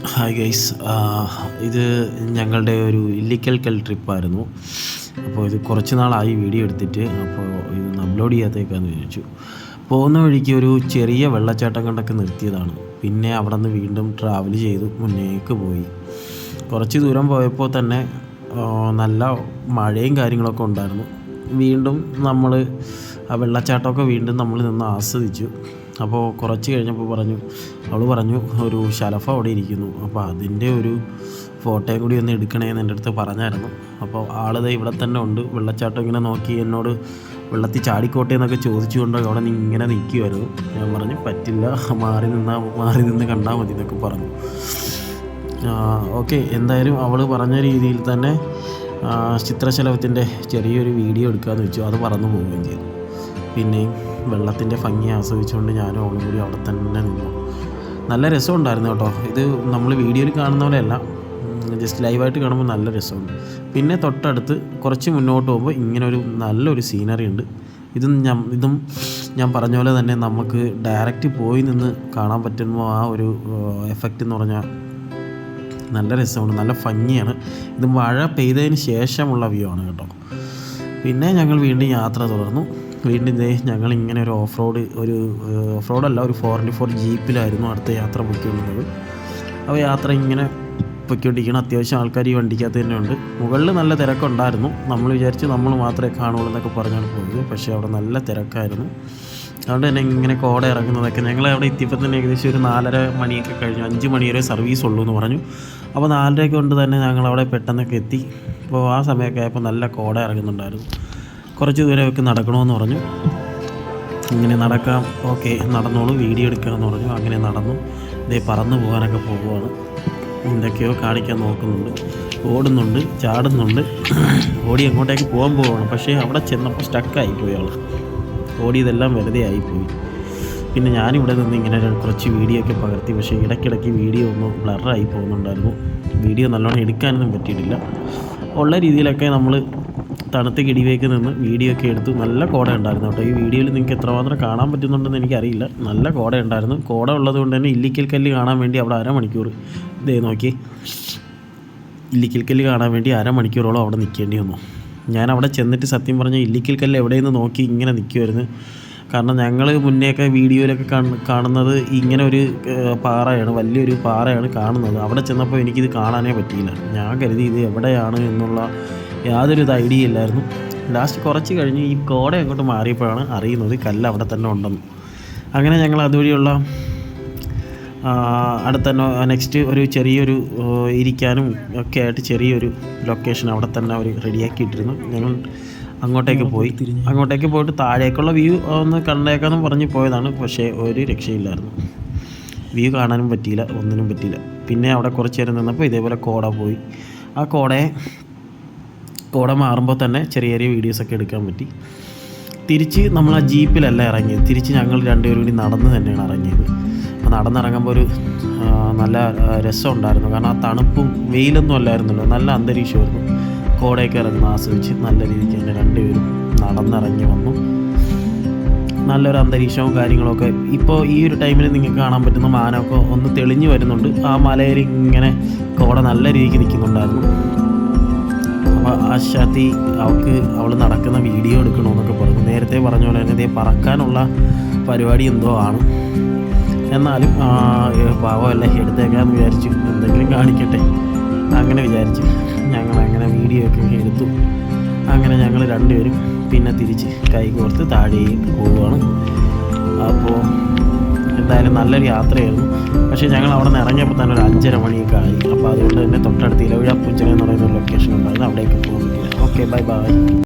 Hi guys, ഇത് ഞങ്ങളുടെ ഒരു ഇല്ലിക്കൽ ട്രിപ്പായിരുന്നു. അപ്പോൾ ഇത് കുറച്ച് നാളായി വീഡിയോ എടുത്തിട്ട്. അപ്പോൾ ഇത് അപ്ലോഡ് ചെയ്യാത്തേക്കാന്ന് ചോദിച്ചു. പോകുന്ന വഴിക്ക് ഒരു ചെറിയ വെള്ളച്ചാട്ടം കണ്ടൊക്കെ നിർത്തിയതാണ്. പിന്നെ അവിടെ നിന്ന് വീണ്ടും ട്രാവൽ ചെയ്തു മുന്നേക്ക് പോയി. കുറച്ച് ദൂരം പോയപ്പോൾ തന്നെ നല്ല മഴയും കാര്യങ്ങളൊക്കെ ഉണ്ടായിരുന്നു. വീണ്ടും നമ്മൾ ആ വെള്ളച്ചാട്ടമൊക്കെ വീണ്ടും നമ്മൾ നിന്ന് ആസ്വദിച്ചു. അപ്പോൾ കുറച്ച് കഴിഞ്ഞപ്പോൾ അവൾ പറഞ്ഞു ഒരു ശലഭ അവിടെ ഇരിക്കുന്നു, അപ്പോൾ അതിൻ്റെ ഒരു ഫോട്ടോയും കൂടി ഒന്ന് എടുക്കണേന്ന് എൻ്റെ അടുത്ത് പറഞ്ഞായിരുന്നു. അപ്പോൾ ആളിത് ഇവിടെ തന്നെ ഉണ്ട്. വെള്ളച്ചാട്ടം ഇങ്ങനെ നോക്കി എന്നോട് വെള്ളത്തിൽ ചാടിക്കോട്ടെ എന്നൊക്കെ ചോദിച്ചുകൊണ്ട് അവിടെ ഇങ്ങനെ നിൽക്കുമായിരുന്നു. ഞാൻ പറഞ്ഞു പറ്റില്ല, മാറി നിന്ന് കണ്ടാൽ മതി എന്നൊക്കെ പറഞ്ഞു. ഓക്കെ, എന്തായാലും അവൾ പറഞ്ഞ രീതിയിൽ തന്നെ ചിത്രശലഭത്തിൻ്റെ ചെറിയൊരു വീഡിയോ എടുക്കാമെന്ന് വെച്ചു. അത് പറന്നു പോവുകയും ചെയ്തു. പിന്നെയും വെള്ളത്തിൻ്റെ ഭംഗി ആസ്വദിച്ചുകൊണ്ട് ഞാനും അവളും കൂടി അവിടെ തന്നെ നിന്നു. നല്ല രസമുണ്ടായിരുന്നു കേട്ടോ. ഇത് നമ്മൾ വീഡിയോയിൽ കാണുന്ന പോലെയല്ല, ജസ്റ്റ് ലൈവായിട്ട് കാണുമ്പോൾ നല്ല രസമുണ്ട്. പിന്നെ തൊട്ടടുത്ത് കുറച്ച് മുന്നോട്ട് പോകുമ്പോൾ ഇങ്ങനെ ഒരു നല്ലൊരു സീനറി ഉണ്ട്. ഇതും ഞാൻ പറഞ്ഞ പോലെ തന്നെ നമുക്ക് ഡയറക്റ്റ് പോയി നിന്ന് കാണാൻ പറ്റുമ്പോൾ ആ ഒരു എഫക്റ്റ് എന്ന് പറഞ്ഞാൽ നല്ല രസമുണ്ട്, നല്ല ഭംഗിയാണ്. ഇത് മഴ പെയ്തതിന് ശേഷമുള്ള വ്യൂ ആണ് കേട്ടോ. പിന്നെ ഞങ്ങൾ വീണ്ടും യാത്ര തുടർന്നു. വീണ്ടും ഞങ്ങളിങ്ങനെ ഒരു ഓഫ് റോഡല്ല, ഒരു 4x4 ജീപ്പിലായിരുന്നു അടുത്ത യാത്ര പൊയ്ക്കൊണ്ടിരുന്നത്. അപ്പോൾ യാത്ര ഇങ്ങനെ പൊയ്ക്കൊണ്ടിരിക്കണം. അത്യാവശ്യം ആൾക്കാർ ഈ വണ്ടിക്കകത്ത് തന്നെ ഉണ്ട്. മുകളിൽ നല്ല തിരക്കുണ്ടായിരുന്നു. നമ്മൾ വിചാരിച്ച് നമ്മൾ മാത്രമേ കാണുള്ളൂ എന്നൊക്കെ പറഞ്ഞാണ് പോയത്. പക്ഷേ അവിടെ നല്ല തിരക്കായിരുന്നു. അതുകൊണ്ട് തന്നെ ഇങ്ങനെ കോട ഇറങ്ങുന്നതൊക്കെ ഞങ്ങൾ അവിടെ എത്തിയപ്പോൾ തന്നെ ഏകദേശം ഒരു 4:30 മണിയൊക്കെ കഴിഞ്ഞു. 5 മണി വരെ സർവീസ് ഉള്ളൂ എന്ന് പറഞ്ഞു. അപ്പോൾ 4:30 കൊണ്ട് തന്നെ ഞങ്ങളവിടെ പെട്ടെന്നൊക്കെ എത്തി. അപ്പോൾ ആ സമയമൊക്കെ ആയപ്പോൾ നല്ല കോട ഇറങ്ങുന്നുണ്ടായിരുന്നു. കുറച്ച് ദൂരമൊക്കെ നടക്കണമെന്ന് പറഞ്ഞു. ഇങ്ങനെ നടക്കാം, ഓക്കെ നടന്നോളൂ, വീഡിയോ എടുക്കണമെന്ന് പറഞ്ഞു. അങ്ങനെ നടന്നു. പറന്നു പോകാനൊക്കെ പോകുവാണ്. എന്തൊക്കെയോ കാണിക്കാൻ നോക്കുന്നുണ്ട്, ഓടുന്നുണ്ട്, ചാടുന്നുണ്ട്, ഓടി അങ്ങോട്ടേക്ക് പോവാണ്. പക്ഷേ അവിടെ ചെന്നപ്പോൾ സ്റ്റക്കായിപ്പോയി ആൾ. ഓടിയതെല്ലാം വെറുതെ ആയിപ്പോയി. പിന്നെ ഞാനിവിടെ നിന്ന് ഇങ്ങനെ കുറച്ച് വീഡിയോ ഒക്കെ പകർത്തി. പക്ഷേ ഇടയ്ക്കിടയ്ക്ക് വീഡിയോ ഒന്ന് ബ്ലറായി പോകുന്നുണ്ടായിരുന്നു. വീഡിയോ നല്ലോണം എടുക്കാനൊന്നും പറ്റിയിട്ടില്ല. ഉള്ള രീതിയിലൊക്കെ നമ്മൾ തണുത്ത കിടിവേക്ക് നിന്ന് വീഡിയോ ഒക്കെ എടുത്തു. നല്ല കോട ഉണ്ടായിരുന്നു കേട്ടോ. ഈ വീഡിയോയിൽ നിങ്ങൾക്ക് എത്രമാത്രം കാണാൻ പറ്റുന്നുണ്ടെന്ന് എനിക്കറിയില്ല. നല്ല കോട ഉണ്ടായിരുന്നു. കോട ഉള്ളത് കൊണ്ട് തന്നെ ഇല്ലിക്കൽ കല്ല് കാണാൻ വേണ്ടി അവിടെ അരമണിക്കൂർ നോക്കി ഇല്ലിക്കൽ കല്ല് കാണാൻ വേണ്ടി അരമണിക്കൂറോളം അവിടെ നിൽക്കേണ്ടി വന്നു. ഞാൻ അവിടെ ചെന്നിട്ട് സത്യം പറഞ്ഞാൽ ഇല്ലിക്കൽ കല്ല് എവിടെയെന്ന് നോക്കി ഇങ്ങനെ നിൽക്കുമായിരുന്നു. കാരണം ഞങ്ങൾ മുന്നേയൊക്കെ വീഡിയോയിലൊക്കെ കാണുന്നത് ഇങ്ങനെ ഒരു പാറയാണ്, വലിയൊരു പാറയാണ് കാണുന്നത്. അവിടെ ചെന്നപ്പോൾ എനിക്കിത് കാണാനേ പറ്റിയില്ല. ഞാൻ കരുതി ഇത് എവിടെയാണ് എന്നുള്ള യാതൊരു ഐഡിയ ഇല്ലായിരുന്നു. ലാസ്റ്റ് കുറച്ച് കഴിഞ്ഞ് ഈ കോട അങ്ങോട്ട് മാറിയപ്പോഴാണ് അറിയുന്നത് കല്ല് അവിടെ തന്നെ ഉണ്ടെന്ന്. അങ്ങനെ ഞങ്ങൾ അതുവഴിയുള്ള അടുത്തന്നെ നെക്സ്റ്റ് ഒരു ചെറിയൊരു ഇരിക്കാനും ഒക്കെ ആയിട്ട് ചെറിയൊരു ലൊക്കേഷൻ അവിടെ തന്നെ അവർ റെഡിയാക്കിയിട്ടിരുന്നു. ഞങ്ങൾ അങ്ങോട്ടേക്ക് പോയിട്ട് താഴേക്കുള്ള വ്യൂ ഒന്ന് കണ്ടേക്കാമെന്ന് പറഞ്ഞ് പോയതാണ്. പക്ഷേ ഒരു രക്ഷയില്ലായിരുന്നു. വ്യൂ കാണാനും പറ്റിയില്ല, ഒന്നിനും പറ്റിയില്ല. പിന്നെ അവിടെ കുറച്ച് നേരം നിന്നപ്പോൾ ഇതേപോലെ കോട പോയി. ആ കോട മാറുമ്പോൾ തന്നെ ചെറിയ വീഡിയോസൊക്കെ എടുക്കാൻ പറ്റി. തിരിച്ച് നമ്മൾ ആ ജീപ്പിലല്ല ഇറങ്ങിയത്. തിരിച്ച് ഞങ്ങൾ രണ്ടുപേരും കൂടി നടന്ന് തന്നെയാണ് ഇറങ്ങിയത്. അപ്പോൾ നടന്നിറങ്ങുമ്പോൾ ഒരു നല്ല രസമുണ്ടായിരുന്നു. കാരണം ആ തണുപ്പും വെയിലൊന്നും അല്ലായിരുന്നല്ലോ, നല്ല അന്തരീക്ഷമായിരുന്നു. കോടയൊക്കെ ഇറങ്ങുന്ന ആസ്വദിച്ച് നല്ല രീതിക്ക് തന്നെ രണ്ടുപേരും നടന്നിറങ്ങി വന്നു. നല്ലൊരു അന്തരീക്ഷവും കാര്യങ്ങളൊക്കെ. ഇപ്പോൾ ഈ ഒരു ടൈമിൽ നിങ്ങൾക്ക് കാണാൻ പറ്റുന്ന മാനമൊക്കെ ഒന്ന് തെളിഞ്ഞു വരുന്നുണ്ട്. ആ മലയിൽ ഇങ്ങനെ കോട നല്ല രീതിക്ക് നിൽക്കുന്നുണ്ടായിരുന്നു. അപ്പോൾ ആശാത്തി അവൾ നടക്കുന്ന വീഡിയോ എടുക്കണമെന്നൊക്കെ പറഞ്ഞു. നേരത്തെ പറഞ്ഞ പോലെ തന്നെ പറക്കാനുള്ള പരിപാടി എന്തോ ആണ്. എന്നാലും പാവമല്ലേ, എടുത്തേക്കാന്ന് വിചാരിച്ചു, എന്തെങ്കിലും കാണിക്കട്ടെ അങ്ങനെ വിചാരിച്ചു. ഞങ്ങളങ്ങനെ വീഡിയോ ഒക്കെ എടുത്തു. അങ്ങനെ ഞങ്ങൾ രണ്ടുപേരും പിന്നെ തിരിച്ച് കൈകോർത്ത് താഴേക്ക് പോവുകയാണ്. അപ്പോൾ എന്തായാലും നല്ലൊരു യാത്രയായിരുന്നു. പക്ഷേ ഞങ്ങൾ അവിടെ നിന്ന് ഇറങ്ങിയപ്പോൾ തന്നെ ഒരു 5:30 മണിയൊക്കെ ആയി. അപ്പോൾ അതുകൊണ്ട് തന്നെ തൊട്ടടുത്ത് ഇലവിഴ പുഞ്ചന എന്ന് പറയുന്ന ഒരു ലൊക്കേഷൻ ഉണ്ടായിരുന്നു. അവിടേക്ക് പോകാൻ പറ്റില്ല. Okay, by.